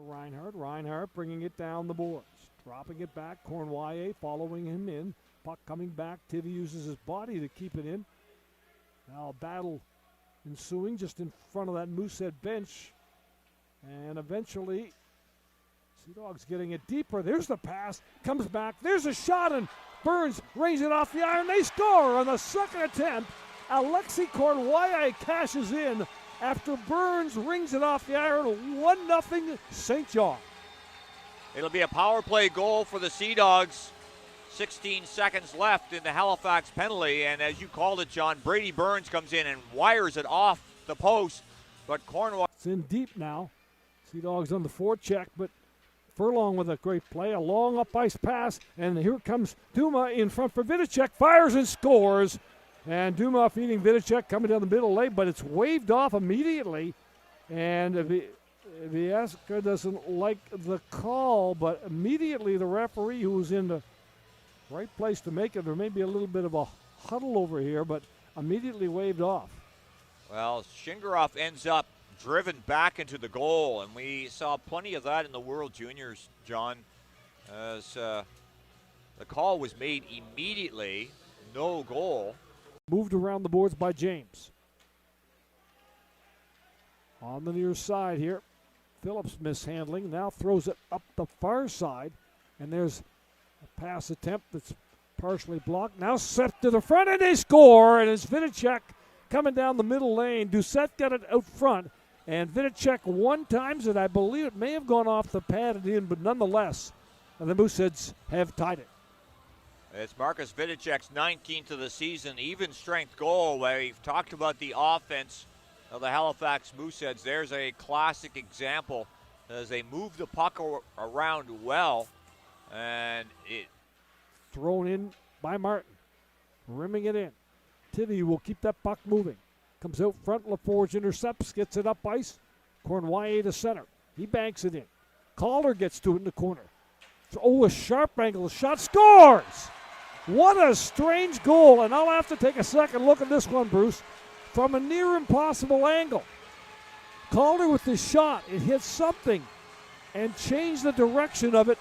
Reinhardt bringing it down the boards. Dropping it back. Cornwallis following him in. Puck coming back. Tivy uses his body to keep it in. Now a battle ensuing just in front of that Moosehead bench. And eventually, Sea Dogs getting it deeper. There's the pass. Comes back. There's a shot, and Burns rings it off the iron. They score on the second attempt. Alexi Cornwallis cashes in after Burns rings it off the iron. 1-0 St. John. It'll be a power play goal for the Sea Dogs. 16 seconds left in the Halifax penalty, and as you called it, John, Brady Burns comes in and wires it off the post, but Cornwallis. It's in deep now. Sea Dogs on the forecheck, but Furlong with a great play, a long up ice pass, and here comes Duma in front for Vidicek, fires and scores. And Duma feeding Vidicek coming down the middle late, but it's waved off immediately. And Vieska doesn't like the call, but immediately the referee, who was in the right place to make it, there may be a little bit of a huddle over here, but immediately waved off. Well, Shingaroff ends up driven back into the goal, and we saw plenty of that in the World Juniors, John, as the call was made immediately, no goal. Moved around the boards by James. On the near side here, Phillips mishandling, now throws it up the far side, and there's a pass attempt that's partially blocked. Now set to the front, and they score, and it's Vidicek coming down the middle lane. Doucette got it out front, and Vidicek one-times it. I believe it may have gone off the pad and in, but nonetheless, the Mooseheads have tied it. It's Marcus Vidicek's 19th of the season, even strength goal. We've talked about the offense of the Halifax Mooseheads. There's a classic example as they move the puck around well, and it thrown in by Martin, rimming it in. Tivy will keep that puck moving. Comes out front, LaForge intercepts, gets it up ice. Cornwallis to center. He banks it in. Calder gets to it in the corner. Oh, a sharp angle shot, scores! What a strange goal, and I'll have to take a second look at this one, Bruce, from a near impossible angle. Calder with the shot, it hits something and changed the direction of it,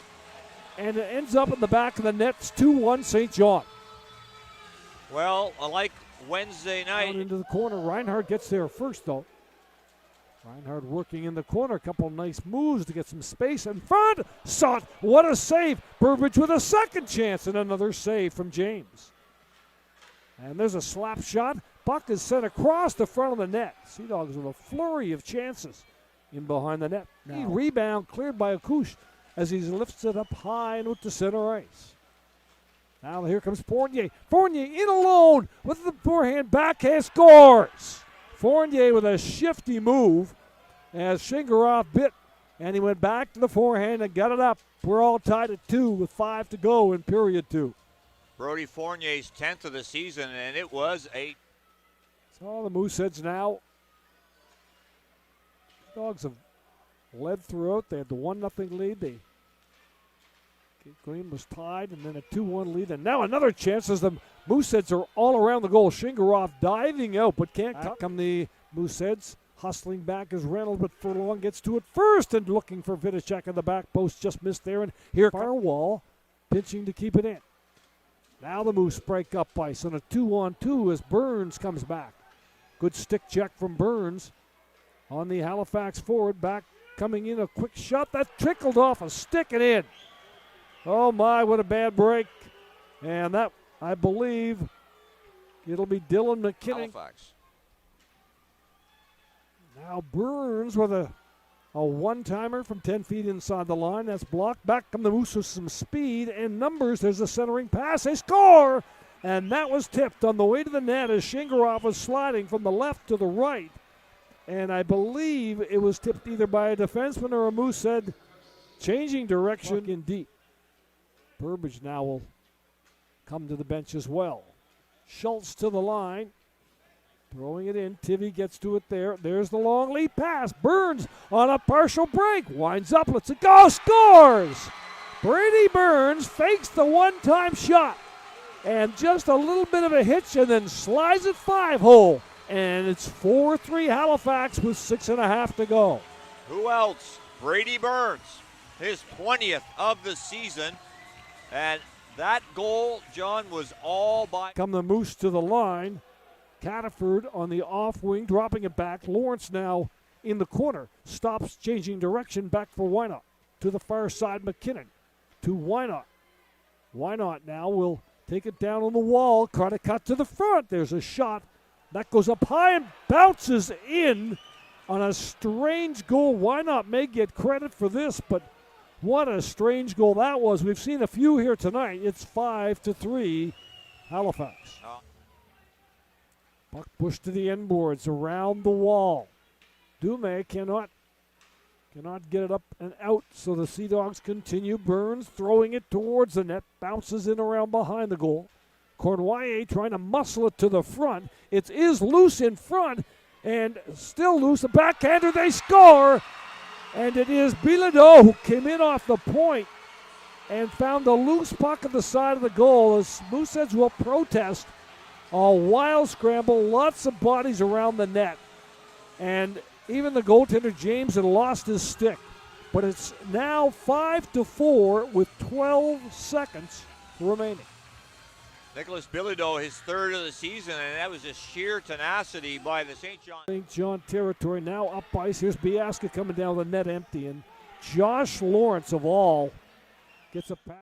and it ends up in the back of the net. It's 2-1 St. John. Well, like Wednesday night. Down into the corner. Reinhardt gets there first, though. Reinhardt working in the corner. A couple nice moves to get some space in front. Shot. What a save. Burbage with a second chance and another save from James. And there's a slap shot. Puck is sent across the front of the net. Sea Dogs with a flurry of chances in behind the net. Now. Rebound cleared by Akush as he lifts it up high and with the center ice. Now here comes Fournier. Fournier in alone with the forehand backhand, scores. Fournier with a shifty move as Shingaroff bit, and he went back to the forehand and got it up. We're all tied at 2 with 5 to go in period 2. Brody Fournier's 10th of the season, and it was 8. So the Mooseheads now. Dogs have led throughout. They had the 1-0 lead. Green was tied, and then a 2-1 lead, and now another chance as the Mooseheads are all around the goal. Shingaroff diving out, but can't come the Mooseheads. Hustling back as Reynolds, but Furlong gets to it first and looking for Vidicek in the back post. Just missed there, and here Farwell pinching to keep it in. Now the Moose break up ice on a 2-on-2 as Burns comes back. Good stick check from Burns on the Halifax forward. Back coming in, a quick shot that trickled off a stick and in. Oh my, what a bad break. And that, I believe, it'll be Dylan McKinnon. Halifax. Now Burns with a one-timer from 10 feet inside the line. That's blocked. Back come the Moose with some speed and numbers. There's a centering pass. They score! And that was tipped on the way to the net as Shingaroff was sliding from the left to the right. And I believe it was tipped either by a defenseman or a Moosehead changing direction in deep. Burbage now will come to the bench as well. Schultz to the line. Throwing it in. Tivy gets to it there. There's the long lead pass. Burns on a partial break. Winds up. Lets it go. Scores! Brady Burns fakes the one-time shot. And just a little bit of a hitch and then slides it 5-hole. And it's 4-3 Halifax with 6.5 to go. Who else Brady Burns, his 20th of the season. And that goal, John, was all by. Come the Moose to the line. Cataford on the off wing, dropping it back. Lawrence now in the corner. Stops, changing direction, back for Wynot. To the far side, McKinnon. To Wynot. Wynot now will take it down on the wall. Try to cut to the front. There's a shot. That goes up high and bounces in on a strange goal. Wynot may get credit for this, but what a strange goal that was. We've seen a few here tonight. It's 5-3 Halifax. Puck pushed to the end boards around the wall. Dume cannot get it up and out, so the Sea Dogs continue. Burns throwing it towards the net, bounces in around behind the goal. Cornwallis trying to muscle it to the front. It is loose in front and still loose. A backhander, they score, and it is Bilodeau who came in off the point and found a loose puck at the side of the goal. As Mooseheads will protest. A wild scramble, lots of bodies around the net. And even the goaltender, James, had lost his stick. But it's now 5-4 with 12 seconds remaining. Nicholas Bilodeau, his third of the season, and that was just sheer tenacity by the St. John. St. John territory now up ice. Here's Biaska coming down the net empty. And Josh Lawrence, of all, gets a pass.